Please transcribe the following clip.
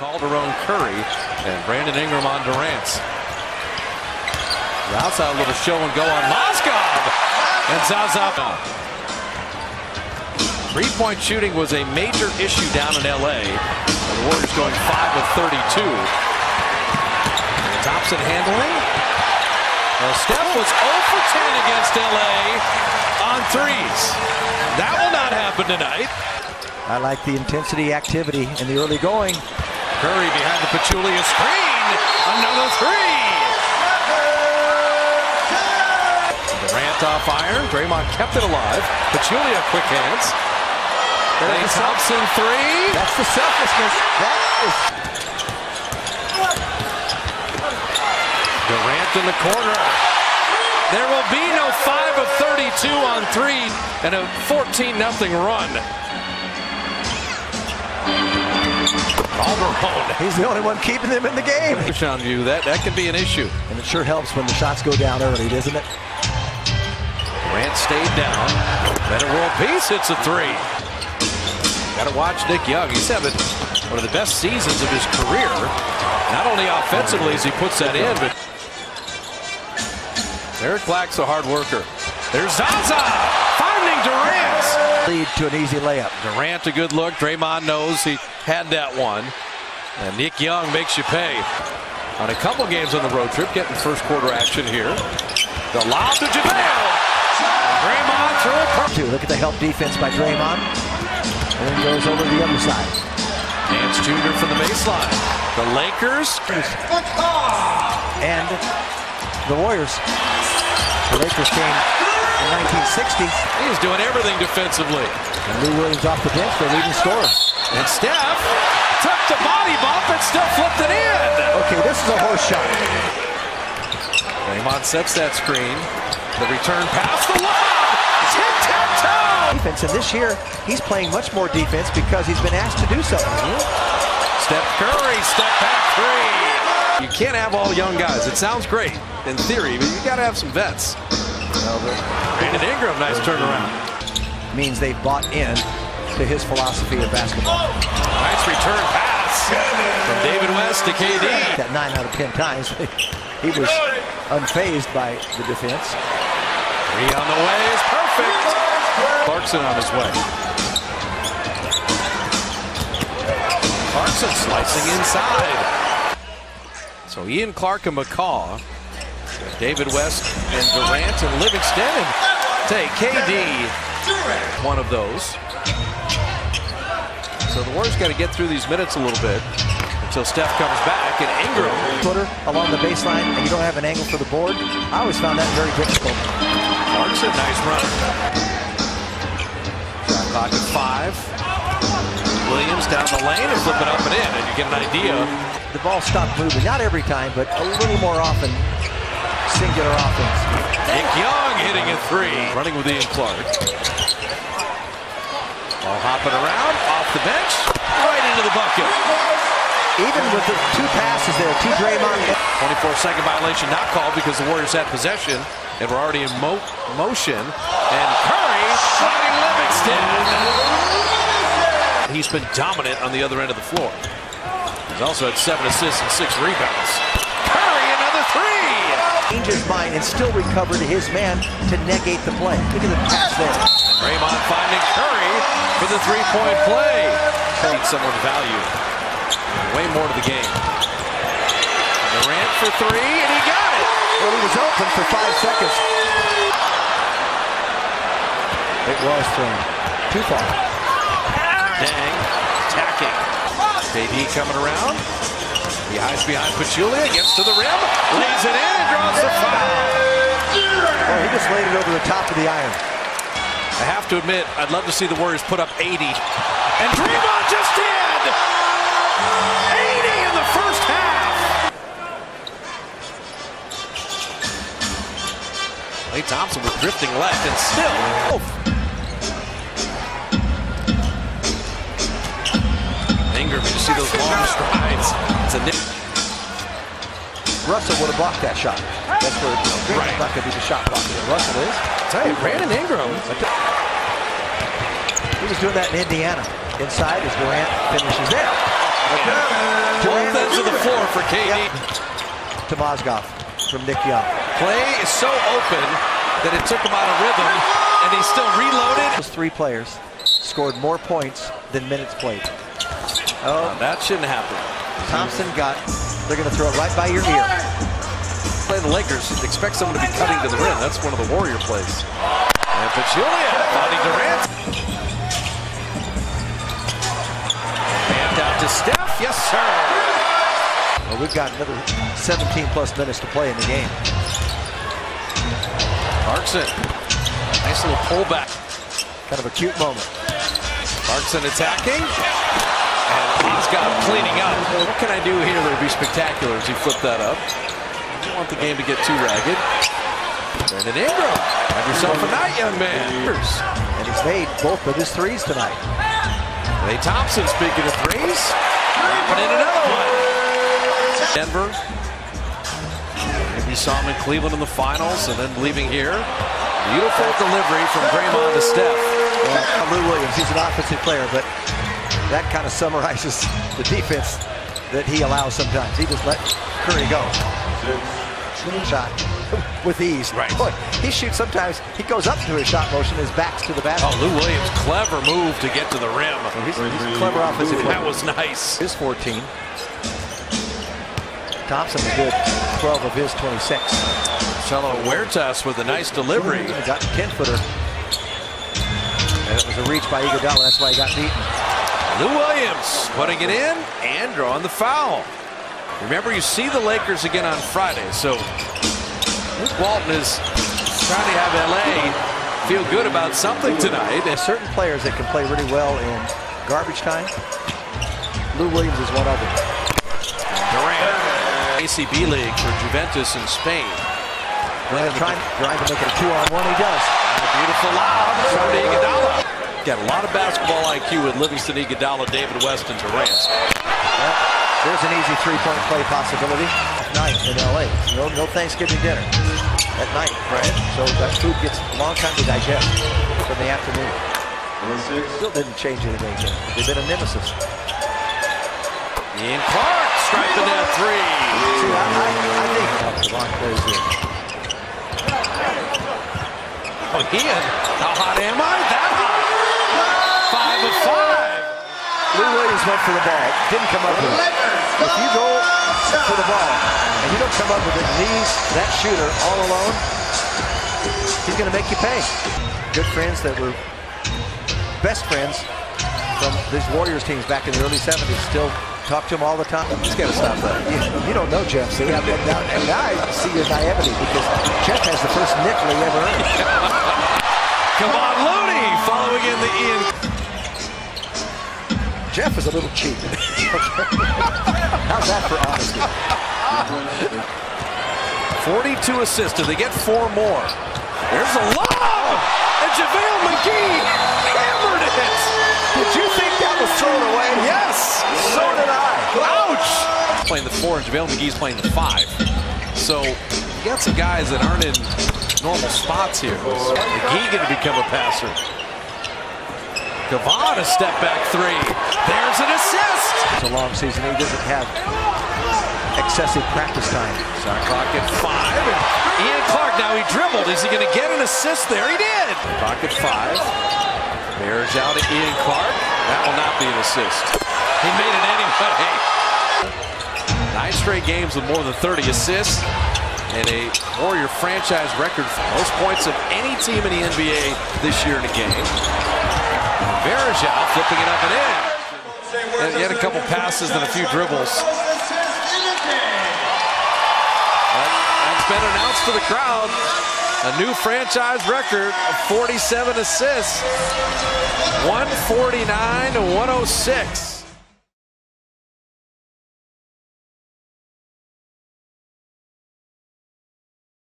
Calderon Curry and Brandon Ingram on Durant. The outside, a little show and go on Mozgov and Zaza. Three-point shooting was a major issue down in LA. The Warriors going 5 of 32. And Thompson handling. Well, Steph was 0 for 10 against LA on threes. That will not happen tonight. I like the intensity, activity in the early going. Curry behind the Pachulia screen. Another three. Durant off iron. Draymond kept it alive. Pachulia quick hands. Clay Thompson three. That's the selflessness. That is. Durant in the corner. There will be no 5 of 32 on three and a 14-0 run. Calderon. He's the only one keeping them in the game. On you, that can be an issue. And it sure helps when the shots go down early, doesn't it? Durant stayed down. Then a world peace hits a three. Got to watch Nick Young. He's having one of the best seasons of his career. Not only offensively as he puts that in, but Eric Black's a hard worker. There's Zaza finding Durant. Lead to an easy layup. Durant a good look. Draymond knows he had that one. And Nick Young makes you pay. On a couple games on the road trip, getting first quarter action here. The lob to JaVale. Draymond through it. Look at the help defense by Draymond. And then goes over to the other side. Nance Jr. from the baseline. The Lakers. And the Warriors. The Lakers came in 1960. He's doing everything defensively. And Lou Williams off the bench, their leading scorer. And Steph took the body bump and still flipped it in. Okay, this is a horse shot. Draymond sets that screen. The return pass, the lob. Tic-tac-toe. Defense, and this year he's playing much more defense because he's been asked to do so. Steph Curry, step back three. You can't have all young guys. It sounds great in theory, but you got to have some vets. Brandon Ingram, nice turnaround. Means they've bought in to his philosophy of basketball. Nice return pass from David West to KD. That 9 out of 10 times, he was unfazed by the defense. Three on the way is perfect. Clarkson on his way. Clarkson slicing inside. So Ian Clark and McCaw, David West and Durant and Livingston, and take KD, one of those. So the Warriors got to get through these minutes a little bit until Steph comes back, and Ingram. Footer along the baseline, and you don't have an angle for the board. I always found that very difficult. Clarkson, nice run. Shot clock at 5. Williams down the lane and flip it up and in, and you get an idea. The ball stopped moving, not every time, but a little more often. Singular offense. Nick Young hitting a three. Running with Ian Clark. Ball hopping around, off the bench, right into the bucket. Even with the two passes there, two Draymond. 24-second violation not called because the Warriors had possession and were already in motion. And Curry finding Livingston. He's been dominant on the other end of the floor. He's also had 7 assists and 6 rebounds. Curry, another three. Changed his mind and still recovered his man to negate the play. Look at the pass there. Draymond finding Curry for the three-point play. Need someone value. Way more to the game. Durant for three, and he got it. Well, he was open for 5 seconds. It was thrown too far. Dang, attacking. KD coming around. He hides behind Pachulia, gets to the rim, lays it in, and draws the foul. Oh, he just laid it over the top of the iron. I have to admit, I'd love to see the Warriors put up 80. And Draymond just did! 80 in the first half! Klay Thompson was drifting left and still. Ingram, you see those long strides. It's a nip. Russell would have blocked that shot. That's where Draymond's not going to be the shot blocker. Russell is. I'll tell you, Brandon Ingram. He was doing that in Indiana. Inside as Durant finishes there. floor for KD. Yep. To Mozgov from Nick Young. Play is so open that it took him out of rhythm, and he still reloaded. Those three players scored more points than minutes played. Oh, that shouldn't happen. Thompson they're going to throw it right by your ear. Play the Lakers, expect someone to be cutting to the rim. That's one of the Warrior plays. And Pachulia finding Durant. And out to Steph, yes sir. Well, we've got another 17 plus minutes to play in the game. Clarkson, nice little pullback. Kind of a cute moment. Clarkson attacking. And Mozgov cleaning up. What can I do here that would be spectacular as he flipped that up? Don't want the game to get too ragged. Brandon Ingram, have yourself a night, young man. And he's made both of his threes tonight. Klay Thompson, speaking of threes, dropping in another one. Denver. Maybe saw him in Cleveland in the finals and then leaving here. Beautiful delivery from Draymond to Steph. Well, Lou Williams, he's an offensive player, but that kind of summarizes the defense that he allows sometimes. He just let Curry go. Shot with ease. Right. Boy, he shoots sometimes. He goes up to his shot motion, his back's to the basket. Oh, Lou Williams, clever move to get to the rim. He's a clever offensive player. That was nice. His 14. Thompson is good. 12 of his 26. Cello Huertas with a nice delivery. He got a 10-footer. And it was a reach by Iguodala. That's why he got beaten. Lou Williams putting it in and drawing the foul. Remember, you see the Lakers again on Friday, so Luke Walton is trying to have LA feel good about something tonight. There's certain players that can play really well in garbage time. Lou Williams is one of them. Durant, ACB League for Juventus in Spain. Trying to make it a 2-on-1, he does. And a beautiful lob from Iguodala. Got a lot of basketball IQ with Livingston, Iguodala, David West, and Durant. Well, there's an easy three-point play possibility tonight in LA. No Thanksgiving dinner at night, right? So that food gets a long time to digest from the afternoon. Still didn't change anything yet. They've been a nemesis. Ian Clark striping that three. See, I think Devon plays here. Oh, Ian, how hot am I? That hot. 5 of 5. Lou Williams went for the ball. Didn't come up with it. If you go for the ball and you don't come up with it, leaves that shooter all alone, he's going to make you pay. Good friends that were best friends from these Warriors teams back in the early 70s. Still talk to him all the time. He's got to stop that. You don't know Jeff, see? And now I see your naivety because Jeff has the first nickel he ever earned. Come on, Looney, following in the Ian. Jeff is a little cheap. How's that for honesty? 42 assists. Do they get 4 more? There's a lob! And JaVale McGee hammered it! Did you think that was thrown away? Yes! So did I. Ouch! Playing the 4 and JaVale McGee's playing the 5. So you got some guys that aren't in normal spots here. McGee going to become a passer. Kavon, a step back 3. There's an assist! It's a long season. He doesn't have excessive practice time. Shot clock at 5. And Ian Clark, now he dribbled. Is he going to get an assist there? He did! Clock at 5. Bears out to Ian Clark. That will not be an assist. He made it anyway. 9 straight games with more than 30 assists. And a Warrior franchise record for most points of any team in the NBA this year in a game. Verajao flipping it up and in. And he had a couple passes and a few dribbles. That's been announced to the crowd. A new franchise record of 47 assists. 149 to 106.